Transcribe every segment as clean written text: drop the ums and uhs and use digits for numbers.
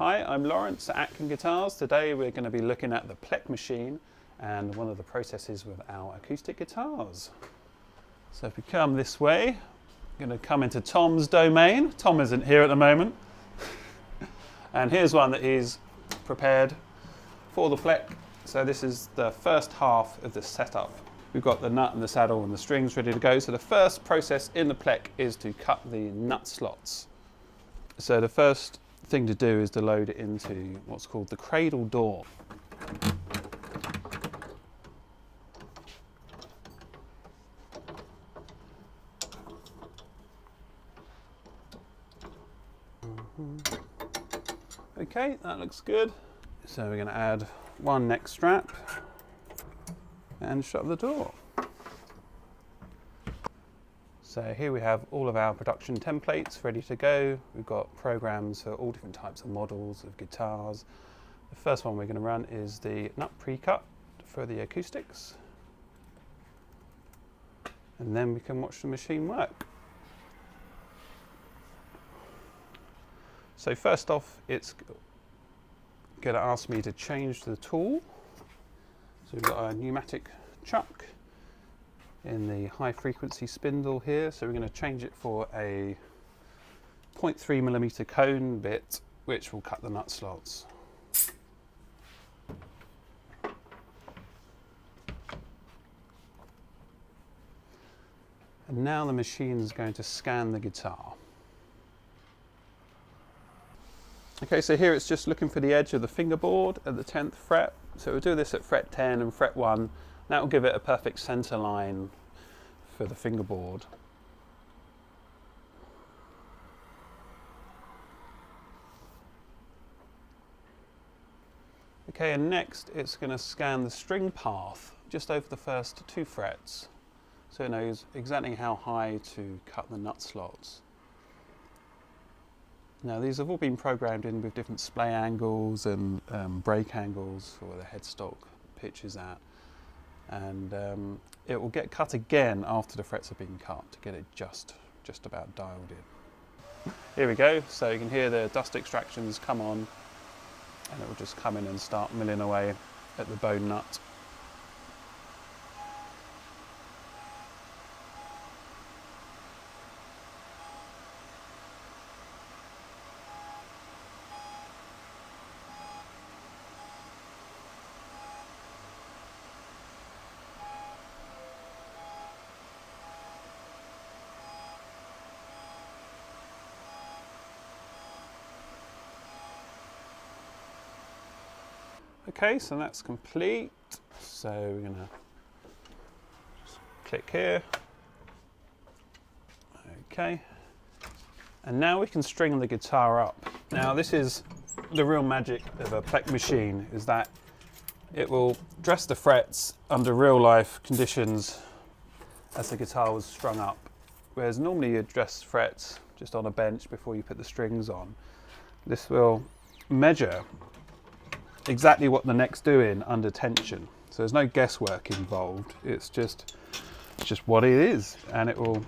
Hi, I'm Lawrence at Atkin Guitars. Today we're going to be looking at the Plek machine and one of the processes with our acoustic guitars. So if we come this way, I'm going to come into Tom's domain. Tom isn't here at the moment. And here's one that he's prepared for the Plek. So this is the first half of the setup. We've got the nut and the saddle and the strings ready to go. So the first process in the Plek is to cut the nut slots. So the first thing to do is to load it into what's called the cradle door. Okay, that looks good. So we're going to add one neck strap and shut the door. So here we have all of our production templates ready to go. We've got programs for all different types of models of guitars. The first one we're going to run is the nut pre-cut for the acoustics. And then we can watch the machine work. So first off, it's going to ask me to change the tool. So we've got a pneumatic chuck in the high frequency spindle here, so we're going to change it for a 0.3mm cone bit, which will cut the nut slots. And now the machine is going to scan the guitar. Okay, so here it's just looking for the edge of the fingerboard at the 10th fret. So we'll do this at fret 10 and fret 1. That will give it a perfect center line for the fingerboard. Okay, and next it's going to scan the string path just over the first 2 frets. So it knows exactly how high to cut the nut slots. Now these have all been programmed in with different splay angles and break angles for the headstock pitches at. And it will get cut again after the frets have been cut to get it just about dialed in. Here we go, so you can hear the dust extractions come on and it will just come in and start milling away at the bone nut. Okay, so that's complete. So we're going to click here. Okay. And now we can string the guitar up. Now this is the real magic of a Plek machine, is that it will dress the frets under real life conditions as the guitar was strung up. Whereas normally you dress frets just on a bench before you put the strings on. This will measure exactly what the neck's doing under tension. So there's no guesswork involved. It's just what it is, and it will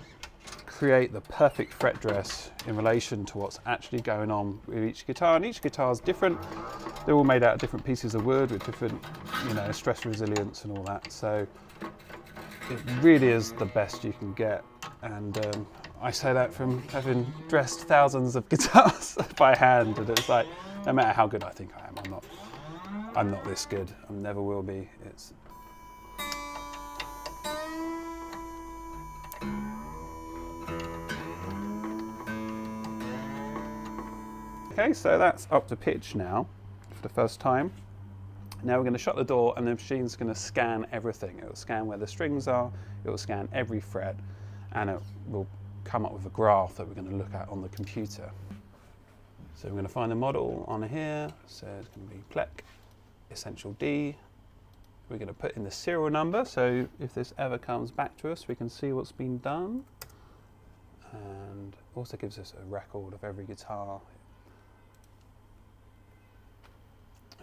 create the perfect fret dress in relation to what's actually going on with each guitar. And each guitar is different. They're all made out of different pieces of wood with different, stress resilience and all that. So it really is the best you can get. And I say that from having dressed thousands of guitars by hand, and it's like, no matter how good I think I am, I'm not this good. I never will be. Okay, so that's up to pitch now for the first time. Now we're going to shut the door and the machine's going to scan everything. It will scan where the strings are, it will scan every fret, and it will come up with a graph that we're going to look at on the computer. So we're going to find the model on here. So it's going to be Plek Essential D. We're going to put in the serial number, so if this ever comes back to us, we can see what's been done. And also gives us a record of every guitar.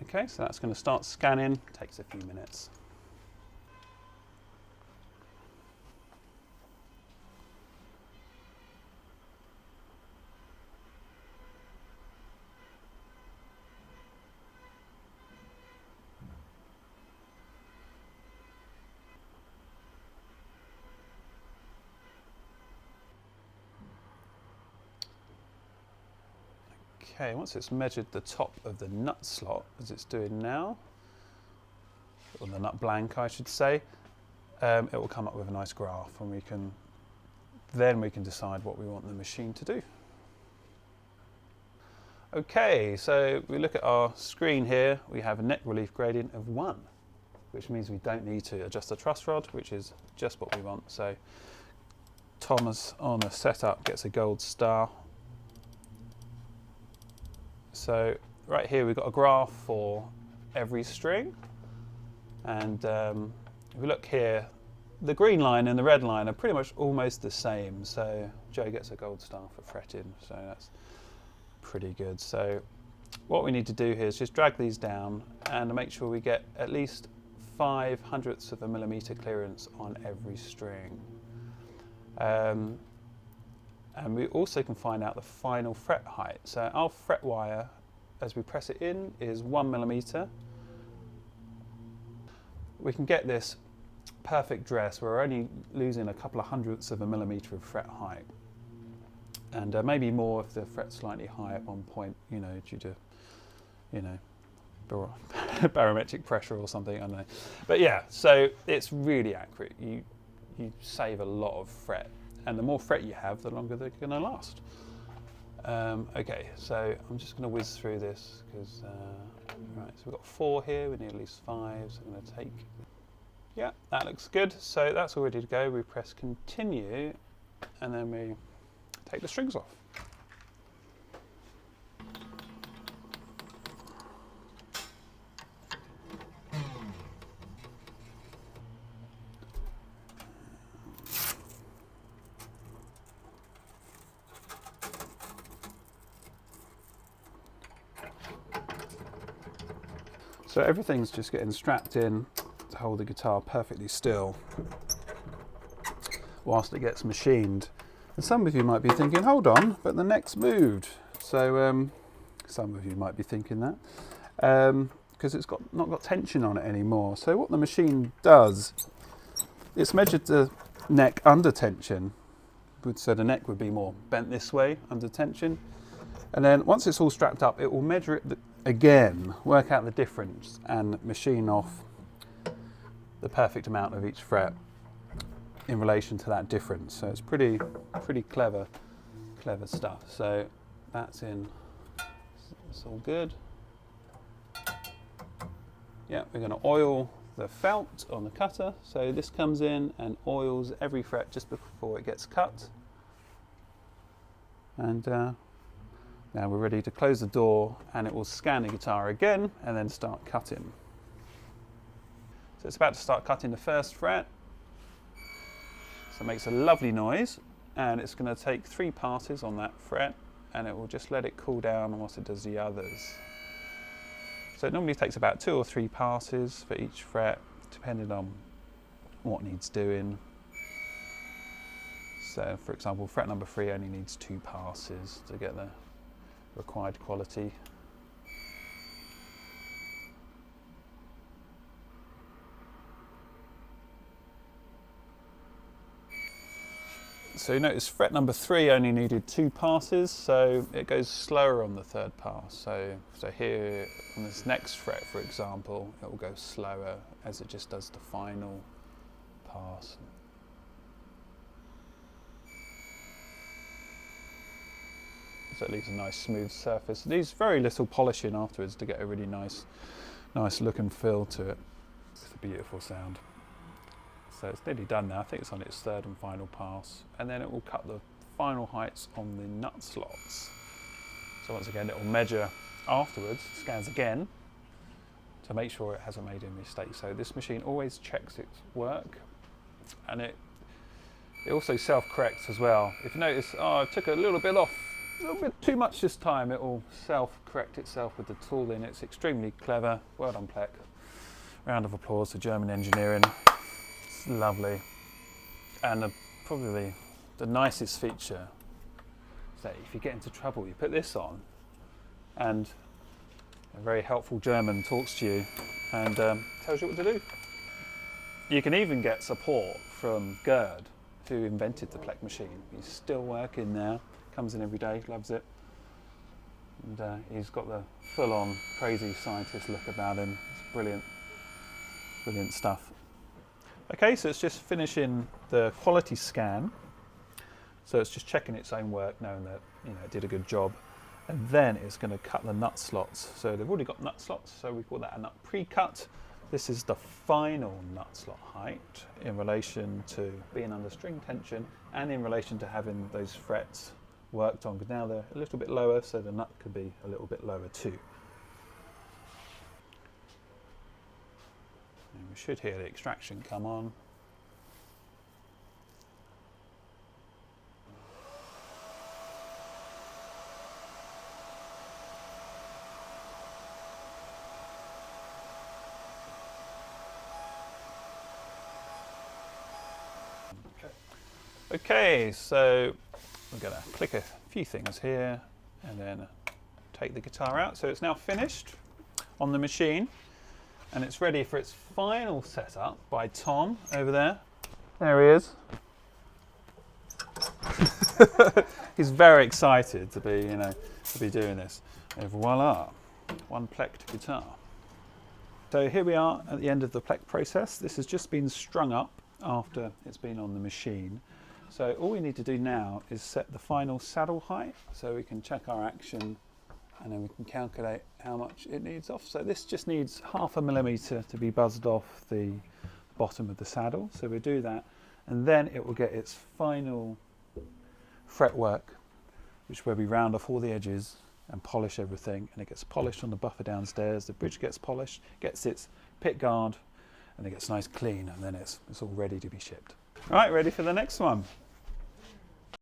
Okay, so that's going to start scanning. Takes a few minutes. Okay, once it's measured the top of the nut slot, as it's doing now, or the nut blank I should say, it will come up with a nice graph, and then we can decide what we want the machine to do. Okay, so we look at our screen here, we have a neck relief gradient of 1, which means we don't need to adjust the truss rod, which is just what we want. So Thomas on a setup gets a gold star. So right here we've got a graph for every string, and if we look here, the green line and the red line are pretty much almost the same. So Joe gets a gold star for fretting, so that's pretty good. So what we need to do here is just drag these down and make sure we get at least 0.05 of a millimeter clearance on every string. And we also can find out the final fret height. So our fret wire, as we press it in, is 1 millimeter. We can get this perfect dress where we're only losing a couple of hundredths of a millimeter of fret height. And maybe more if the fret's slightly high at one point, you know, due to, you know, barometric pressure or something, I don't know. But yeah, so it's really accurate. You save a lot of fret. And the more fret you have, the longer they're going to last. Okay, so I'm just going to whiz through this because, right, so we've got 4 here, we need at least 5, so I'm going to take, yeah, that looks good. So that's all ready to go. We press continue, and then we take the strings off. So everything's just getting strapped in to hold the guitar perfectly still whilst it gets machined. And some of you might be thinking, hold on, but the neck's moved. So some of you might be thinking that because it's not got tension on it anymore. So what the machine does, it's measured the neck under tension. So the neck would be more bent this way under tension. And then once it's all strapped up, it will measure it again, work out the difference, and machine off the perfect amount of each fret in relation to that difference. So it's pretty clever stuff. So that's in, it's all good. Yeah, we're going to oil the felt on the cutter. So this comes in and oils every fret just before it gets cut. And now we're ready to close the door, and it will scan the guitar again and then start cutting. So it's about to start cutting the first fret. So it makes a lovely noise, and it's going to take 3 passes on that fret, and it will just let it cool down whilst it does the others. So it normally takes about 2 or 3 passes for each fret, depending on what needs doing. So for example, fret number 3 only needs 2 passes to get the required quality. So you notice fret number 3 only needed 2 passes, so it goes slower on the 3rd pass. So here on this next fret, for example, it will go slower as it just does the final pass. So it leaves a nice smooth surface. It needs very little polishing afterwards to get a really nice look and feel to it. It's a beautiful sound. So it's nearly done now. I think it's on its 3rd and final pass. And then it will cut the final heights on the nut slots. So once again, it will measure afterwards, scans again to make sure it hasn't made any mistakes. So this machine always checks its work, and it also self-corrects as well. If you notice, oh, I took a little bit off, a little bit too much this time, it will self-correct itself with the tooling. It's extremely clever. Well done, Plek. Round of applause to German engineering. It's lovely. And probably the nicest feature is that if you get into trouble, you put this on, and a very helpful German talks to you and tells you what to do. You can even get support from Gerd, who invented the Plek machine. He's still working now. Comes in every day, loves it. And he's got the full-on crazy scientist look about him. It's brilliant, brilliant stuff. Okay, so it's just finishing the quality scan. So it's just checking its own work, knowing that it did a good job. And then it's going to cut the nut slots. So they've already got nut slots, so we call that a nut pre-cut. This is the final nut slot height in relation to being under string tension and in relation to having those frets worked on, because now they're a little bit lower, so the nut could be a little bit lower too. And we should hear the extraction come on. Okay, so we're going to click a few things here and then take the guitar out. So it's now finished on the machine and it's ready for its final setup by Tom over there. There he is. He's very excited to be doing this. And voila, one Plek guitar. So here we are at the end of the Plek process. This has just been strung up after it's been on the machine. So all we need to do now is set the final saddle height, so we can check our action and then we can calculate how much it needs off. So this just needs 0.5 millimeter to be buzzed off the bottom of the saddle. So we do that and then it will get its final fretwork, which is where we round off all the edges and polish everything, and it gets polished on the buffer downstairs, the bridge gets polished, gets its pick guard, and it gets nice clean, and then it's all ready to be shipped. Right, ready for the next one.